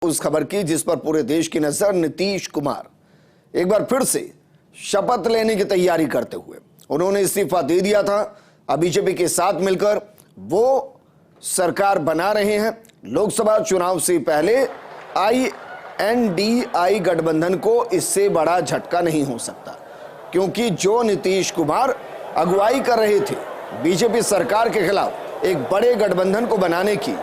उस खबर की जिस पर पूरे देश की नजर। नीतीश कुमार एक बार फिर से शपथ लेने की तैयारी करते हुए उन्होंने इस्तीफा दे दिया था। अब बीजेपी के साथ मिलकर वो सरकार बना रहे हैं। लोकसभा चुनाव से पहले INDI गठबंधन को इससे बड़ा झटका नहीं हो सकता, क्योंकि जो नीतीश कुमार अगुवाई कर रहे थे बीजेपी सरकार के खिलाफ एक बड़े गठबंधन को बनाने की,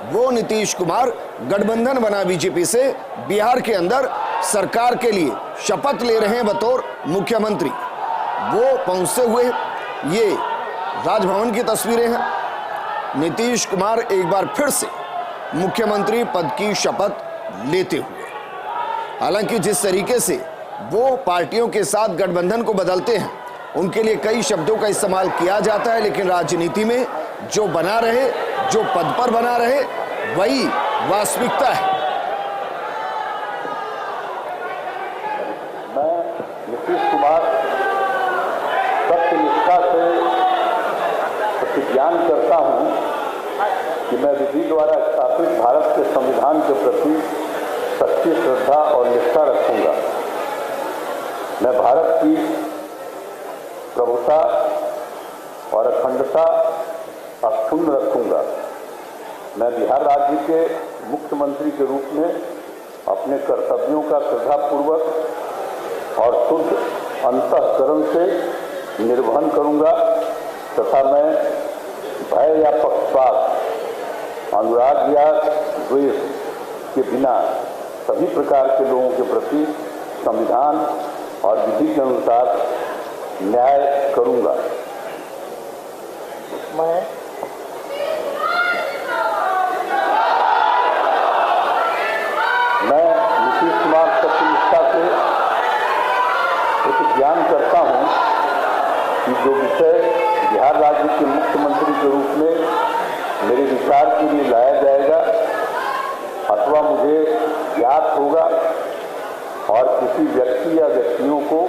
वो नीतीश कुमार गठबंधन बना बीजेपी से बिहार के अंदर सरकार के लिए शपथ ले रहे हैं बतौर मुख्यमंत्री। वो पहुंचते हुए ये राजभवन की तस्वीरें हैं। नीतीश कुमार एक बार फिर से मुख्यमंत्री पद की शपथ लेते हुए, हालांकि जिस तरीके से वो पार्टियों के साथ गठबंधन को बदलते हैं उनके लिए कई शब्दों का इस्तेमाल किया जाता है, लेकिन राजनीति में जो बना रहे, जो पद पर बना रहे, वही वास्तविकता है। मैं नीतीश कुमार सत्यनिष्ठा से प्रतिज्ञान करता हूं कि मैं विधि द्वारा स्थापित भारत के संविधान के प्रति सच्ची श्रद्धा और निष्ठा रखूंगा। मैं भारत की प्रभुता और अखंडता अक्षुण्ण रखूंगा। मैं बिहार राज्य के मुख्यमंत्री के रूप में अपने कर्तव्यों का श्रद्धापूर्वक और शुद्ध अंतःकरण से निर्वहन करूंगा तथा मैं भय या पक्षपात, अनुराग या द्वेष के बिना सभी प्रकार के लोगों के प्रति संविधान और विधि के अनुसार न्याय करूंगा। मैं नीतीश कुमार सत्यनिष्ठा से प्रतिज्ञान करता हूं कि जो विषय बिहार राज्य के मुख्यमंत्री के रूप में मेरे विचार के लिए लाया जाएगा अथवा मुझे ज्ञात होगा और किसी व्यक्ति या व्यक्तियों को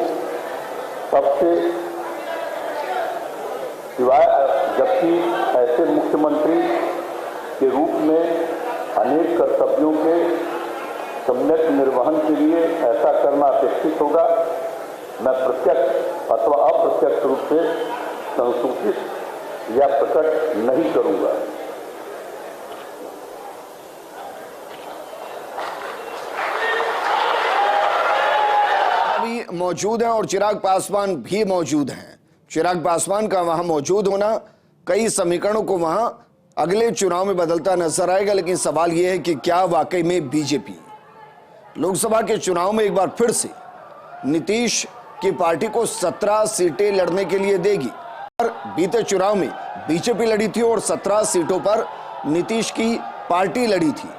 सबसे सिवाय, जबकि ऐसे मुख्यमंत्री के रूप में अनेक कर्तव्यों के सम्यक निर्वहन के लिए ऐसा करना अपेक्षित होगा, मैं प्रत्यक्ष अथवा अप्रत्यक्ष रूप से संसूचित या प्रकट नहीं करूंगा। मौजूद हैं और चिराग पासवान भी मौजूद हैं। चिराग पासवान का वहां मौजूद होना कई समीकरणों को वहां अगले चुनाव में बदलता नजर आएगा, लेकिन सवाल यह है कि क्या वाकई में बीजेपी लोकसभा के चुनाव में एक बार फिर से नीतीश की पार्टी को 17 सीटें लड़ने के लिए देगी। और बीते चुनाव में बीजेपी लड़ी थी और 17 सीटों पर नीतीश की पार्टी लड़ी थी।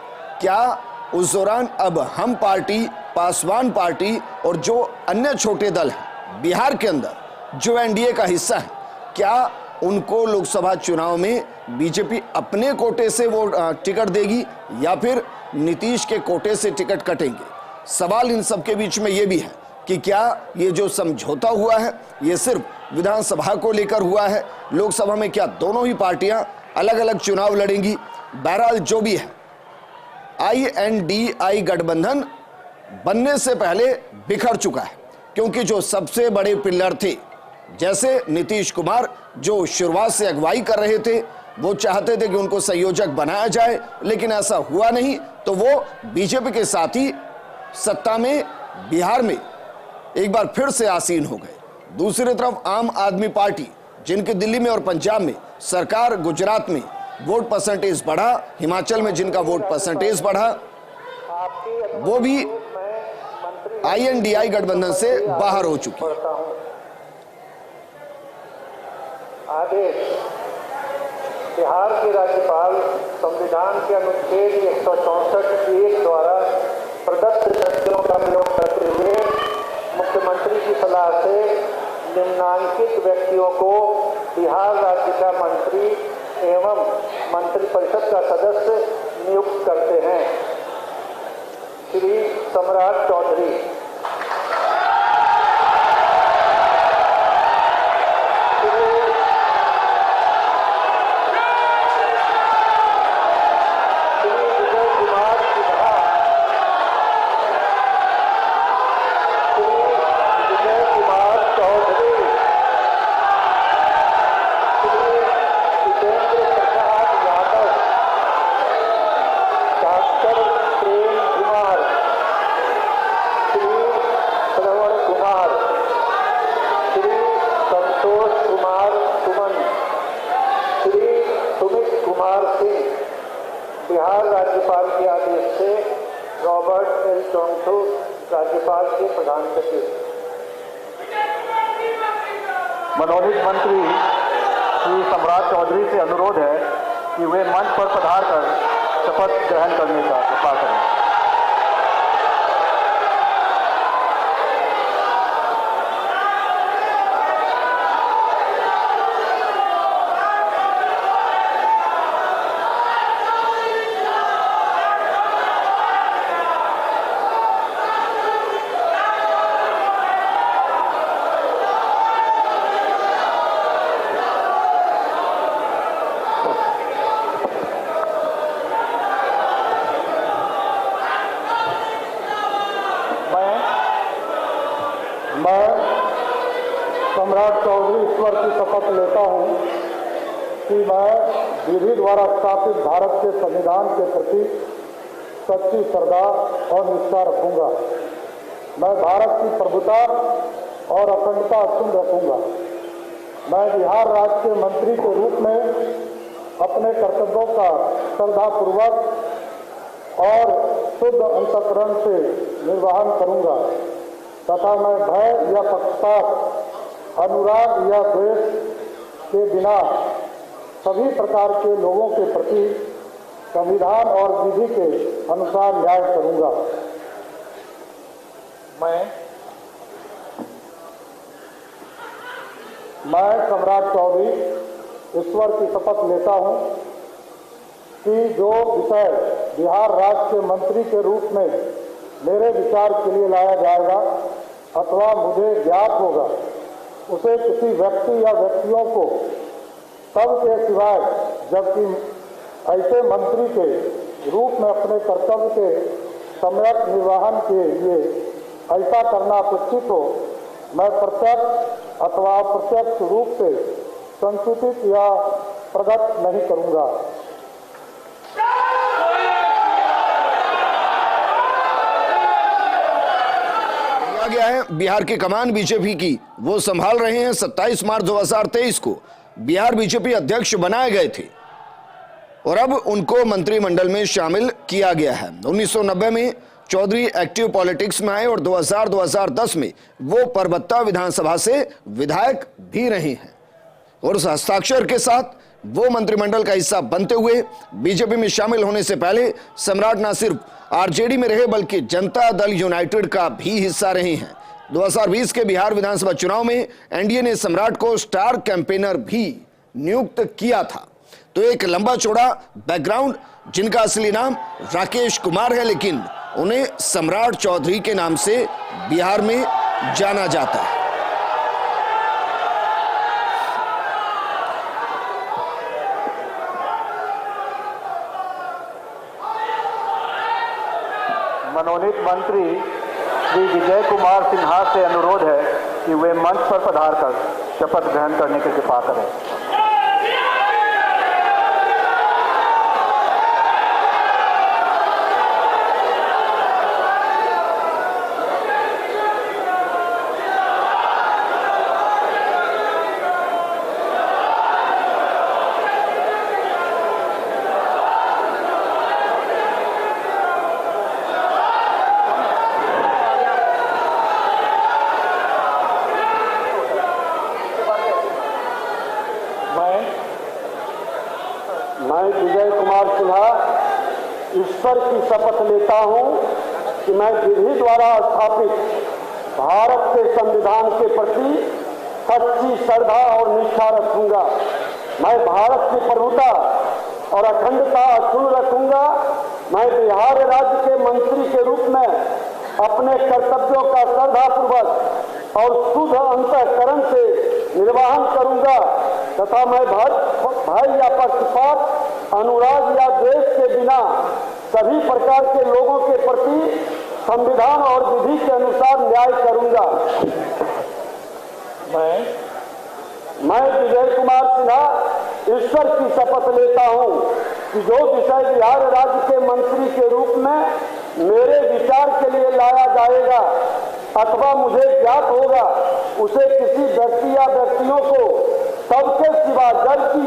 क्या उस दौरान अब हम पार्टी, पासवान पार्टी और जो अन्य छोटे दल हैं बिहार के अंदर जो NDA का हिस्सा है, क्या उनको लोकसभा चुनाव में बीजेपी अपने कोटे से वो टिकट देगी या फिर नीतीश के कोटे से टिकट कटेंगे? सवाल इन सब के बीच में ये भी है कि क्या ये जो समझौता हुआ है ये सिर्फ विधानसभा को लेकर हुआ है, लोकसभा में क्या दोनों ही पार्टियां अलग अलग चुनाव लड़ेंगी? बहरहाल जो भी है, INDI गठबंधन बनने से पहले बिखर चुका है, क्योंकि जो सबसे बड़े पिलर थे, जैसे नीतीश कुमार जो शुरुआत से अगुवाई कर रहे थे, वो चाहते थे कि उनको संयोजक बनाया जाए, लेकिन ऐसा हुआ नहीं, तो वो बीजेपी के साथ ही सत्ता में बिहार में एक बार फिर से आसीन हो गए। दूसरी तरफ आम आदमी पार्टी, जिनकी दिल्ली में और पंजाब में सरकार, गुजरात में वोट परसेंटेज बढ़ा, हिमाचल में जिनका वोट परसेंटेज बढ़ा, वो भी INDI गठबंधन से बाहर हो चुकी है। आदेश बिहार के राज्यपाल संविधान के अनुच्छेद 164(1) द्वारा प्रदत्त शक्तियों का प्रयोग करते हुए मुख्यमंत्री की सलाह से निम्नांकित व्यक्तियों को बिहार राज्य का मंत्री एवं मंत्रिपरिषद का सदस्य नियुक्त करते हैं। श्री सम्राट चौधरी, श्री विजय कुमार सिन्हा, चौंगथू, राज्यपाल के प्रधान सचिव। मनोनीत मंत्री श्री सम्राट चौधरी से अनुरोध है कि वे मंच पर पधार कर शपथ ग्रहण करने का कृपा करें। मैं सम्राट चौधरी ईश्वर की शपथ लेता हूँ कि मैं विधि द्वारा स्थापित भारत के संविधान के प्रति सच्ची श्रद्धा और निष्ठा रखूंगा। मैं भारत की प्रभुता और अखंडता अक्षुण्ण रखूंगा। मैं बिहार राज्य के मंत्री के रूप में अपने कर्तव्यों का श्रद्धापूर्वक और शुद्ध अंतःकरण से निर्वहन करूंगा तथा मैं भय या पक्षपात, अनुराग या द्वेष के बिना सभी प्रकार के लोगों के प्रति संविधान और विधि के अनुसार न्याय करूंगा। मैं सम्राट चौधरी ईश्वर की शपथ लेता हूं कि जो विषय बिहार राज्य के मंत्री के रूप में मेरे विचार के लिए लाया जाएगा अथवा मुझे ज्ञात होगा, उसे किसी व्यक्ति या व्यक्तियों को तब के सिवाय जबकि ऐसे मंत्री के रूप में अपने कर्तव्य के सम्यक निर्वहन के लिए ऐसा करना अपेक्षित हो, मैं प्रत्यक्ष अथवा अप्रत्यक्ष रूप से संसूचित या प्रकट नहीं करूंगा। गया है बिहार की कमान बीजेपी की वो संभाल रहे हैं। 27 मार्च 2023 को बिहार बीजेपी अध्यक्ष बनाए गए थे और अब उनको मंत्रिमंडल में शामिल किया गया है। 1990 में चौधरी एक्टिव पॉलिटिक्स में आए और 2000-2010 में वो परबत्ता विधानसभा से विधायक भी रहे हैं और उस हस्ताक्षर के साथ वो मंत्रिमंडल का हिस्सा बनते हुए बीजेपी में शामिल होने से पहले सम्राट न सिर्फ आरजेडी में रहे बल्कि जनता दल यूनाइटेड का भी हिस्सा रहे हैं। 2020 के बिहार विधानसभा चुनाव में एनडीए ने सम्राट को स्टार कैंपेनर भी नियुक्त किया था। तो एक लंबा चौड़ा बैकग्राउंड, जिनका असली नाम राकेश कुमार है लेकिन उन्हें सम्राट चौधरी के नाम से बिहार में जाना जाता है। मनोनीत मंत्री श्री विजय कुमार सिन्हा से अनुरोध है कि वे मंच पर पधार कर शपथ ग्रहण करने की कृपा करें। मैं विजय कुमार सिन्हा ईश्वर की शपथ लेता हूं कि मैं विधि द्वारा स्थापित भारत के संविधान के प्रति सच्ची श्रद्धा और निष्ठा रखूंगा। मैं भारत की प्रभुता और अखंडता अक्षुण्ण रखूंगा। मैं बिहार राज्य के मंत्री के रूप में अपने कर्तव्यों का श्रद्धापूर्वक और शुद्ध अंतःकरण से निर्वहन करूंगा तथा मैं भय या पक्षपात, अनुराग या द्वेष के बिना सभी प्रकार के लोगों के प्रति संविधान और विधि के अनुसार न्याय करूंगा। मैं विजय कुमार सिन्हा ईश्वर की शपथ लेता हूं कि जो विषय बिहार राज्य के मंत्री के रूप में मेरे विचार के लिए लाया जाएगा अथवा मुझे ज्ञात होगा, उसे किसी व्यक्ति या व्यक्तियों को सबके सिवा जबकि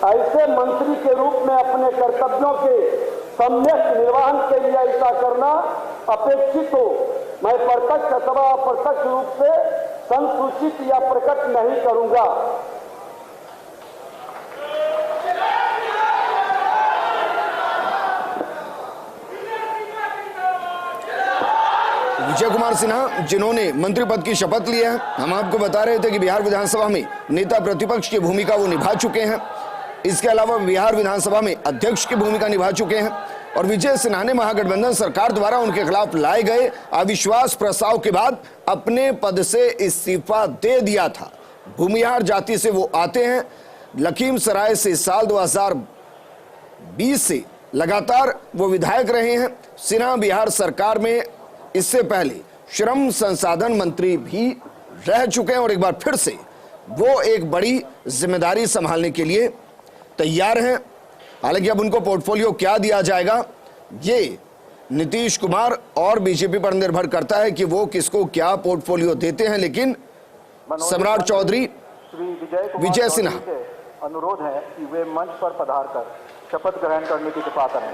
ऐसे मंत्री के रूप में अपने कर्तव्यों के सम्यक निर्वहन के लिए ऐसा करना अपेक्षित हो, मैं प्रत्यक्ष अथवा अप्रत्यक्ष रूप से संसूचित या प्रकट नहीं करूंगा। विजय कुमार सिन्हा जिन्होंने मंत्री पद की शपथ ली है, हम आपको बता रहे थे कि बिहार विधानसभा में नेता प्रतिपक्ष की भूमिका वो निभा चुके हैं। इसके अलावा बिहार विधानसभा में अध्यक्ष की भूमिका निभा चुके हैं और विजय सिन्हा ने महागठबंधन सरकार द्वारा उनके खिलाफ लाए गए अविश्वास प्रस्ताव के बाद अपने पद से इस्तीफा दे दिया था। भूमिहार जाति से वो आते हैं। लखीमसराय से साल 2020 से लगातार वो विधायक रहे हैं। सिन्हा बिहार सरकार में इससे पहले श्रम संसाधन मंत्री भी रह चुके हैं और एक बार फिर से वो एक बड़ी जिम्मेदारी संभालने के लिए तैयार हैं। हालांकि अब उनको पोर्टफोलियो क्या दिया जाएगा ये नीतीश कुमार और बीजेपी पर निर्भर करता है कि वो किसको क्या पोर्टफोलियो देते हैं। लेकिन सम्राट चौधरी विजय सिन्हा अनुरोध है कि वे मंच पर पधार कर शपथ ग्रहण करने की कृपा करें।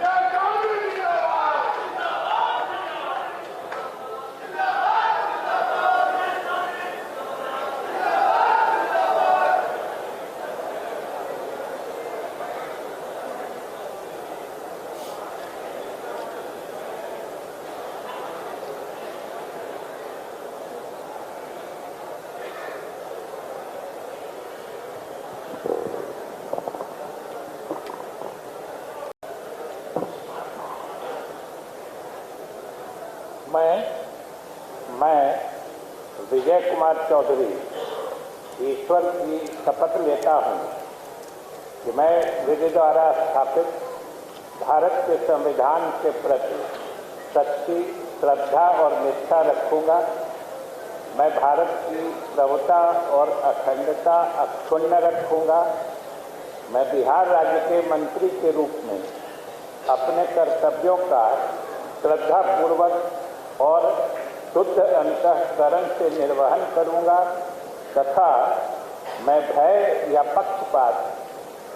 मैं विजय कुमार चौधरी ईश्वर की शपथ लेता हूं कि मैं विधि द्वारा स्थापित भारत के संविधान के प्रति सच्ची श्रद्धा और निष्ठा रखूंगा। मैं भारत की प्रभुता और अखंडता अक्षुण्ण रखूंगा। मैं बिहार राज्य के मंत्री के रूप में अपने कर्तव्यों का श्रद्धापूर्वक और शुद्ध अंतःकरण से निर्वहन करूंगा तथा मैं भय या पक्षपात,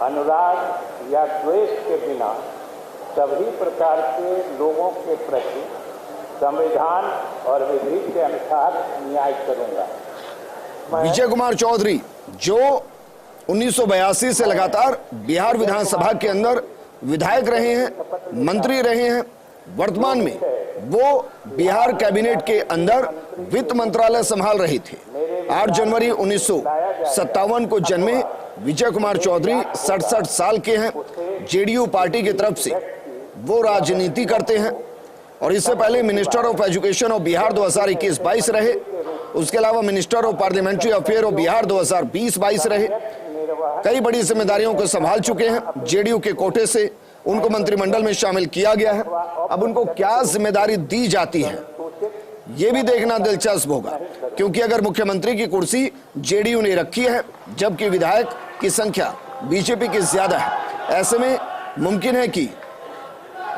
अनुराग या द्वेष के बिना सभी प्रकार के लोगों के प्रति संविधान और विधि के अनुसार न्याय करूंगा। विजय कुमार चौधरी जो 1982 से लगातार बिहार विधानसभा के अंदर विधायक रहे हैं, मंत्री रहे हैं, वर्तमान में वो बिहार कैबिनेट के अंदर वित्त मंत्रालय संभाल रहे थे। 8 जनवरी 1957 को जन्मे विजय कुमार चौधरी 67 साल के हैं। जेडीयू पार्टी की तरफ से वो राजनीति करते हैं और इससे पहले minister of education of Bihar 2021-22 रहे। उसके अलावा minister of parliamentary affair of Bihar 2020-22 रहे। कई बड़ी जिम्मेदारियों को संभाल चुके हैं। जेडीयू के कोटे से उनको मंत्रिमंडल में शामिल किया गया है। अब उनको क्या जिम्मेदारी दी जाती है ये भी देखना दिलचस्प होगा, क्योंकि अगर मुख्यमंत्री की कुर्सी जेडीयू ने रखी है जबकि विधायक की संख्या बीजेपी की ज्यादा है, ऐसे में मुमकिन है कि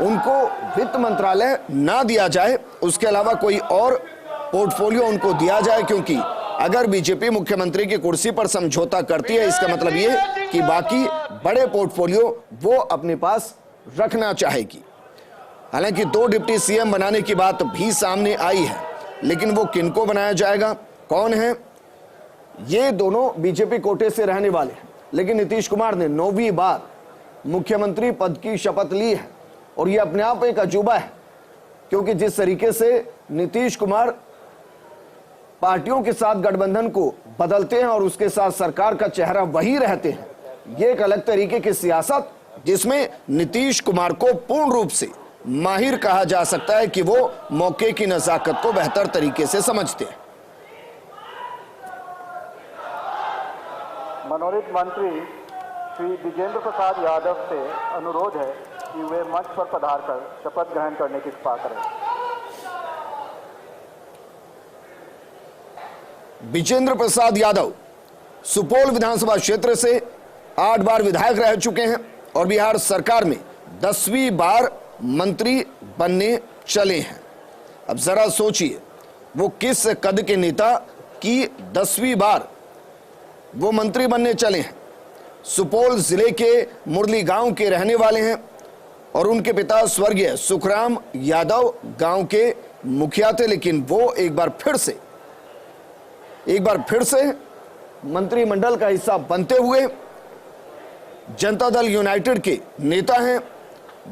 उनको वित्त मंत्रालय ना दिया जाए, उसके अलावा कोई और पोर्टफोलियो उनको दिया जाए। क्योंकि अगर बीजेपी मुख्यमंत्री की कुर्सी पर समझौता करती है इसका मतलब ये कि बाकी बड़े पोर्टफोलियो वो अपने पास रखना चाहेगी। हालांकि 2 डिप्टी सीएम बनाने की बात भी सामने आई है, लेकिन वो किनको बनाया जाएगा, कौन है? ये दोनों बीजेपी कोटे से रहने वाले हैं, लेकिन नीतीश कुमार ने 9वीं बार मुख्यमंत्री पद की शपथ ली है और ये अपने आप एक अजूबा है, क्योंकि जिस तरीके से नीतीश कुमार पार्टियों के साथ गठबंधन को बदलते हैं और उसके साथ सरकार का चेहरा वही रहते हैं, ये एक अलग तरीके की सियासत जिसमें नीतीश कुमार को पूर्ण रूप से माहिर कहा जा सकता है कि वो मौके की नजाकत को बेहतर तरीके से समझते हैं। मनोनीत मंत्री श्री विजेंद्र प्रसाद यादव से अनुरोध है कि वे मंच पर पधार कर शपथ ग्रहण करने की कृपा करें। विजेंद्र प्रसाद यादव सुपौल विधानसभा क्षेत्र से 8 बार विधायक रह चुके हैं और बिहार सरकार में 10वीं बार मंत्री बनने चले हैं। अब जरा सोचिए वो किस कद के नेता की 10वीं बार वो मंत्री बनने चले हैं। सुपौल जिले के मुरली गांव के रहने वाले हैं और उनके पिता स्वर्गीय सुखराम यादव गांव के मुखिया थे, लेकिन वो एक बार फिर से मंत्रिमंडल का हिस्सा बनते हुए जनता दल यूनाइटेड के नेता हैं।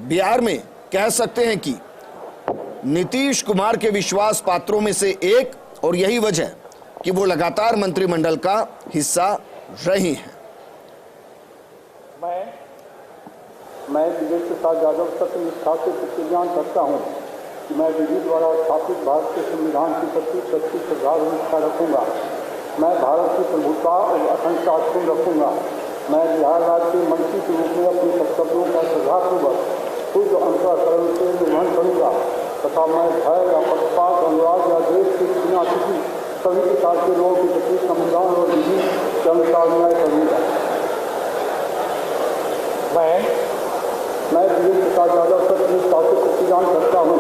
बिहार में कह सकते हैं कि नीतीश कुमार के विश्वास पात्रों में से एक, और यही वजह कि वो लगातार मंत्रिमंडल का हिस्सा रही हैं। मैं विजय प्रसाद यादव सत्य निष्ठा से प्रतिज्ञा करता हूँ कि मैं विधि द्वारा स्थापित भारत के संविधान के प्रति सच्ची श्रद्धा और निष्ठा रखूँगा। मैं भारत की प्रभुता और अखंडता अक्षुण्ण रखूँगा। मैं बिहार राज्य के मंत्री के रूप में अपने कर्तव्यों का श्रद्धापूर्वक शुद्ध अंतःकरण से निर्वहन करूँगा तथा मैं भय या पक्षपात, अनुराग या देश के बिना किसी सभी प्रकार के लोगों के प्रति संविधान और विधि के अनुसार न्याय करूँगा। मैं विजय प्रसाद यादव सत्य निष्ठा से प्रतिज्ञा करता हूँ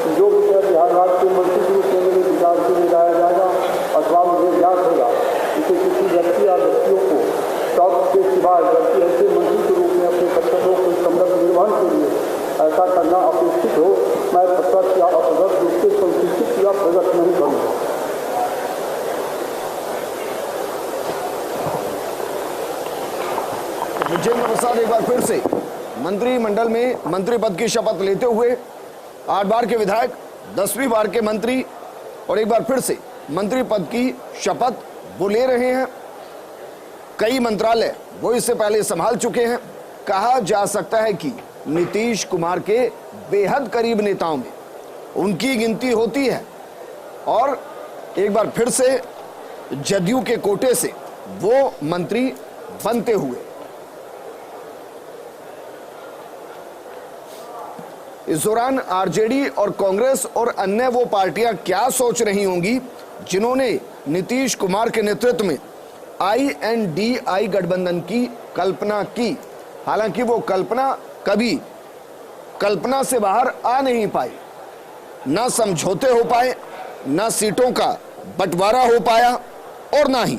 कि जो विषय बिहार राज्य के मंत्री के रूप में मेरे विचार से ले जाया जाएगा अथवा मुझे ज्ञात होगा, इसे किसी व्यक्ति या व्यक्तियों को सब के सिवाय व्यक्ति ऐसे मंत्री के रूप में अपने कर्तव्यों के समृद्ध निर्वहन के लिए ऐसा करना अपेक्षित हो, मैं प्रत्यक्ष या अप्रत्यक्ष रूप से संसूचित या प्रकट नहीं करूँगा। विजेंद्र प्रसाद एक बार फिर से मंत्रिमंडल में मंत्री पद की शपथ लेते हुए 8 बार के विधायक, 10वीं बार के मंत्री और एक बार फिर से मंत्री पद की शपथ वो ले रहे हैं। कई मंत्रालय वो इससे पहले संभाल चुके हैं। कहा जा सकता है कि नीतीश कुमार के बेहद करीब नेताओं में उनकी गिनती होती है और एक बार फिर से जदयू के कोटे से वो मंत्री बनते हुए। इस दौरान आरजेडी और कांग्रेस और अन्य वो पार्टियां क्या सोच रही होंगी जिन्होंने नीतीश कुमार के नेतृत्व में INDI गठबंधन की कल्पना की। हालांकि वो कल्पना कभी कल्पना से बाहर आ नहीं पाई, ना समझौते हो पाए, ना सीटों का बंटवारा हो पाया और ना ही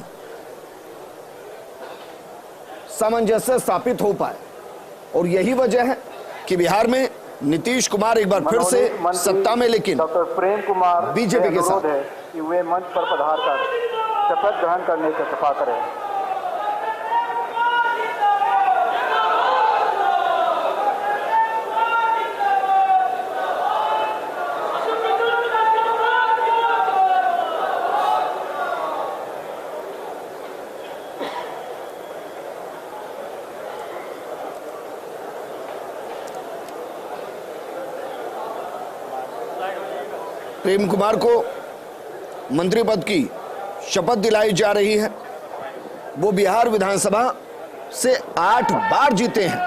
सामंजस्य स्थापित हो पाए। और यही वजह है कि बिहार में नीतीश कुमार एक बार फिर से सत्ता में, लेकिन डॉक्टर प्रेम कुमार बीजेपी के साथ है कि वे मंच पर पधार कर शपथ ग्रहण करने की कृपा करें। प्रेम कुमार को मंत्री पद की शपथ दिलाई जा रही है। वो बिहार विधानसभा से 8 बार जीते हैं।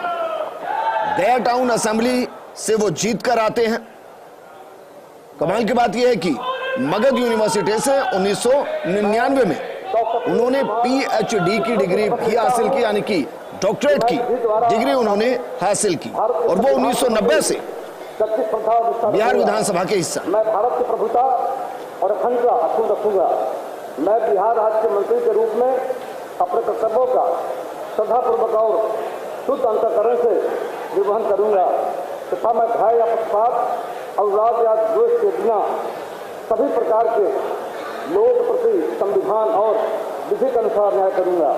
गया टाउन असेंबली से वो जीत कर आते हैं। कमाल की बात यह है कि मगध यूनिवर्सिटी से 1999 में उन्होंने PhD की डिग्री भी हासिल की, यानी कि डॉक्टरेट की डिग्री उन्होंने हासिल की और वो 1990 से बिहार विधानसभा के हिस्सा। मैं भारत की प्रभुता और अखंडता अक्षुण्ण रखूंगा। मैं बिहार राज्य के मंत्री के रूप में अपने कर्तव्यों का श्रद्धापूर्वक और शुद्ध अंतःकरण से निर्वहन करूंगा तथा मैं भय या पक्षपात, अनुराग या द्वेष के बिना सभी प्रकार के लोगों के प्रति संविधान और विधि के अनुसार न्याय करूंगा।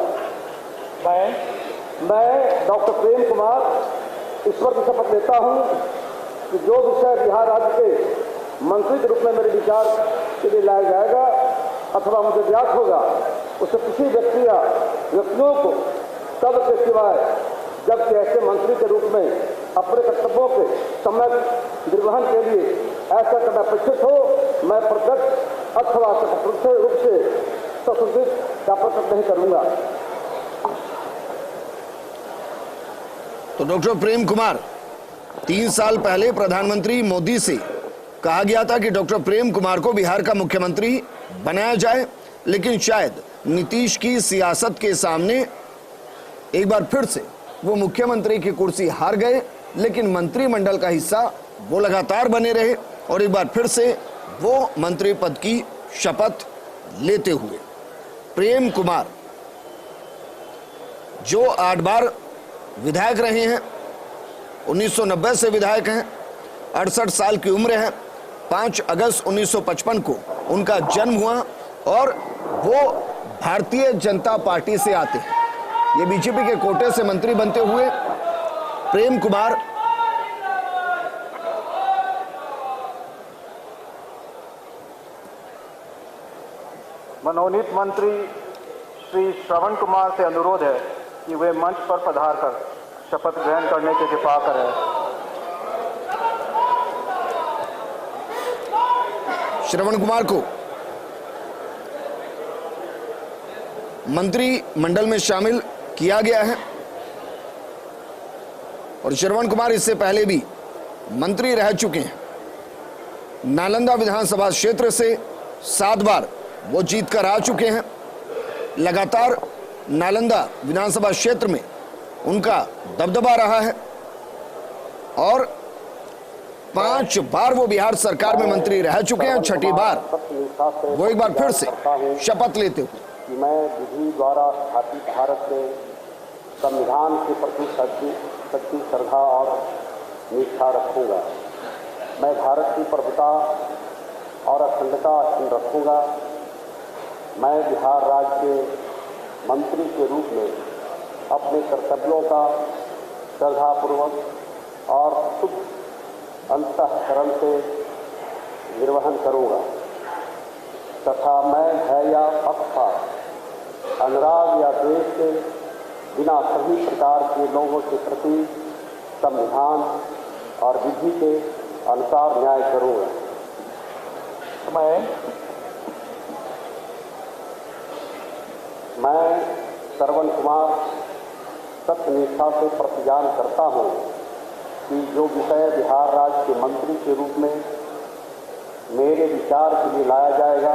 मैं डॉक्टर प्रेम कुमार ईश्वर की शपथ लेता हूं कि जो विषय बिहार राज्य के मंत्री के रूप में मेरे विचार के लिए लाया जाएगा अथवा मुझे ज्ञात होगा, उसे किसी व्यक्ति या व्यक्तियों को सब के सिवाय जबकि ऐसे मंत्री के रूप में अपने कर्तव्यों के समय निर्वहन के लिए ऐसा करना अपेक्षित हो, मैं प्रत्यक्ष अथवा अप्रत्यक्ष रूप से सशुद्धित या प्रकट नहीं करूंगा। तो डॉक्टर प्रेम कुमार 3 साल पहले प्रधानमंत्री मोदी से कहा गया था कि डॉक्टर प्रेम कुमार को बिहार का मुख्यमंत्री बनाया जाए, लेकिन शायद नीतीश की सियासत के सामने एक बार फिर से वो मुख्यमंत्री की कुर्सी हार गए, लेकिन मंत्रिमंडल का हिस्सा वो लगातार बने रहे और एक बार फिर से वो मंत्री पद की शपथ लेते हुए। प्रेम कुमार जो 8 बार विधायक रहे हैं 1990 से विधायक हैं, 68 साल की उम्र है। 5 अगस्त 1955 को उनका जन्म हुआ और वो भारतीय जनता पार्टी से आते हैं। ये बीजेपी के कोटे से मंत्री बनते हुए प्रेम कुमार मनोनीत मंत्री श्री श्रवण कुमार से अनुरोध है कि वे मंच पर पधार कर शपथ ग्रहण करने की कृपा करें। श्रवण कुमार को मंत्री मंडल में शामिल किया गया है और श्रवण कुमार इससे पहले भी मंत्री रह चुके हैं। नालंदा विधानसभा क्षेत्र से 7 बार वो जीत कर आ चुके हैं। लगातार नालंदा विधानसभा क्षेत्र में उनका दबदबा रहा है और 5 बार वो बिहार सरकार में मंत्री रह चुके हैं। 6ठी बार वो एक बार फिर से शपथ लेते हुए कि मैं विधि द्वारा स्थापित भारत के संविधान के प्रति सच्ची श्रद्धा और निष्ठा रखूंगा। मैं भारत की प्रभुता और अखंडता अक्षुण्ण रखूंगा। मैं बिहार राज्य के मंत्री के रूप में अपने कर्तव्यों का श्रद्धापूर्वक और शुद्ध अंतःकरण से निर्वहन करूंगा तथा मैं भय या पक्षपात, अनुराग या द्वेष से बिना सभी प्रकार के लोगों के प्रति संविधान और विधि के अनुसार न्याय करूंगा। मैं श्रवण कुमार सत्यनिष्ठा से प्रतिज्ञान करता हूं कि जो विषय बिहार राज्य के मंत्री के रूप में मेरे विचार के लिए लाया जाएगा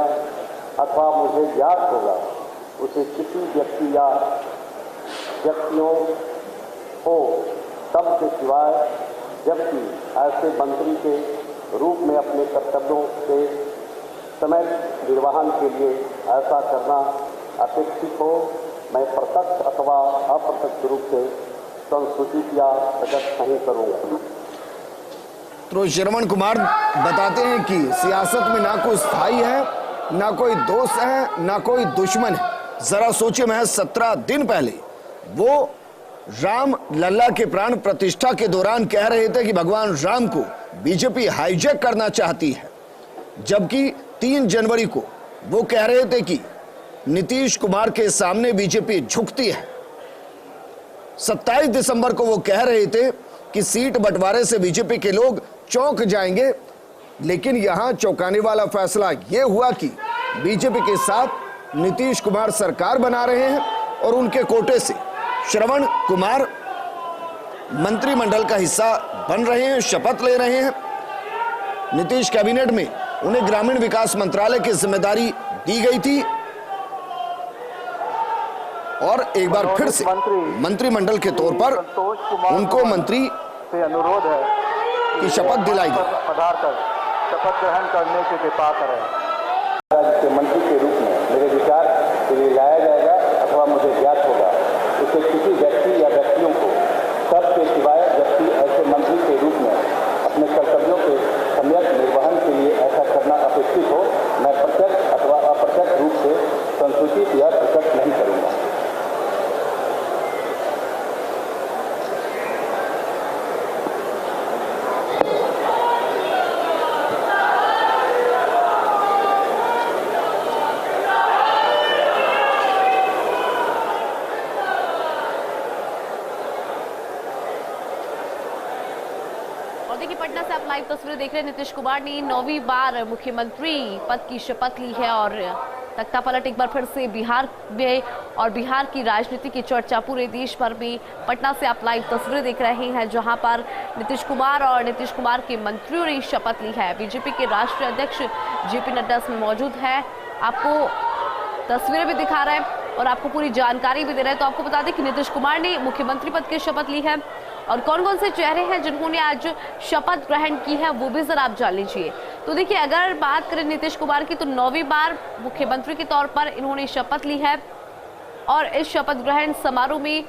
अथवा मुझे ज्ञात होगा उसे किसी व्यक्ति या व्यक्तियों को तब के सिवाय जबकि ऐसे मंत्री के रूप में अपने कर्तव्यों के समय निर्वहन के लिए ऐसा करना अपेक्षित हो, मैं प्रत्यक्ष अथवा अप्रत्यक्ष रूप से संसूचित या प्रकट नहीं करूंगा। तो श्रवण कुमार बताते हैं कि सियासत में ना कोई स्थायी है, ना कोई दोस्त है, ना कोई दुश्मन है। जरा सोचिए, महज 17 दिन पहले वो राम लल्ला के प्राण प्रतिष्ठा के दौरान कह रहे थे कि भगवान राम को बीजेपी हाईजैक करना चाहती है, जबकि 3 जनवरी को वो कह रहे थे कि नीतीश कुमार के सामने बीजेपी झुकती है। 27 दिसंबर को वो कह रहे थे कि सीट बंटवारे से बीजेपी के लोग चौंक जाएंगे, लेकिन यहां चौंकाने वाला फैसला यह हुआ कि बीजेपी के साथ नीतीश कुमार सरकार बना रहे हैं और उनके कोटे से श्रवण कुमार मंत्रिमंडल का हिस्सा बन रहे हैं, शपथ ले रहे हैं। नीतीश कैबिनेट में उन्हें ग्रामीण विकास मंत्रालय की जिम्मेदारी दी गई थी और एक बार फिर से मंत्रिमंडल के तौर पर उनको मंत्री से अनुरोध है की शपथ दिलाई गई। पधार कर शपथ ग्रहण करने की कृपा करें। राज्य के मंत्री के रूप में मेरे विचार के लिए लाया जाएगा अथवा मुझे ज्ञात होगा उसे किसी व्यक्ति या व्यक्तियों को सब के सिवाय व्यक्ति ऐसे मंत्री के रूप में अपने कर्तव्यों के सम्यक निर्वहन के लिए ऐसा करना अपेक्षित हो, मैं प्रत्यक्ष अथवा अप्रत्यक्ष रूप से संसूचित या प्रकट नहीं करूंगा। और देखिए, पटना से आप लाइव तस्वीरें देख रहे हैं। नीतीश कुमार ने 9वीं बार मुख्यमंत्री पद की शपथ ली है और तख्ता पलट एक बार फिर से बिहार में और बिहार की राजनीति की चर्चा पूरे देश भर में। पटना से आप लाइव तस्वीरें देख रहे हैं जहां पर नीतीश कुमार और नीतीश कुमार के मंत्रियों ने शपथ ली है। बीजेपी के राष्ट्रीय अध्यक्ष जेपी नड्डा इसमें मौजूद है, आपको तस्वीरें भी दिखा रहे हैं और आपको पूरी जानकारी भी दे रहे हैं। तो आपको बता दें कि नीतीश कुमार ने मुख्यमंत्री पद की शपथ ली है और कौन कौन से चेहरे हैं जिन्होंने आज शपथ ग्रहण की है वो भी जरा आप जान लीजिए। तो देखिए, अगर बात करें नीतीश कुमार की तो 9वीं बार मुख्यमंत्री के तौर पर इन्होंने शपथ ली है और इस शपथ ग्रहण समारोह में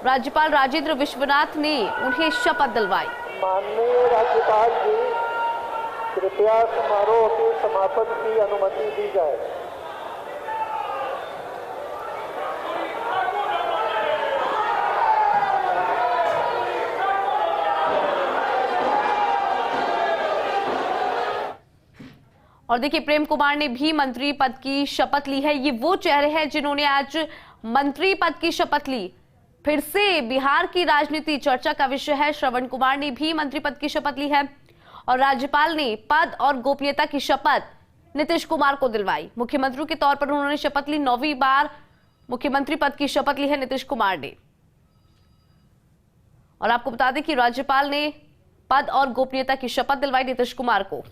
राज्यपाल राजेंद्र विश्वनाथ ने उन्हें शपथ दिलवाई। माननीय राज्यपाल जी, कृपया समारोह के समापन की अनुमति दी जाए। और देखिए, प्रेम कुमार ने भी मंत्री पद की शपथ ली है। ये वो चेहरे हैं जिन्होंने आज मंत्री पद की शपथ ली। फिर से बिहार की राजनीति चर्चा का विषय है। श्रवण कुमार ने भी मंत्री पद की शपथ ली है और राज्यपाल ने पद और गोपनीयता की शपथ नीतीश कुमार को दिलवाई। मुख्यमंत्री के तौर पर उन्होंने शपथ ली। 9वीं बार मुख्यमंत्री पद की शपथ ली है नीतीश कुमार ने। और आपको बता दें कि राज्यपाल ने पद और गोपनीयता की शपथ दिलवाई नीतीश कुमार को।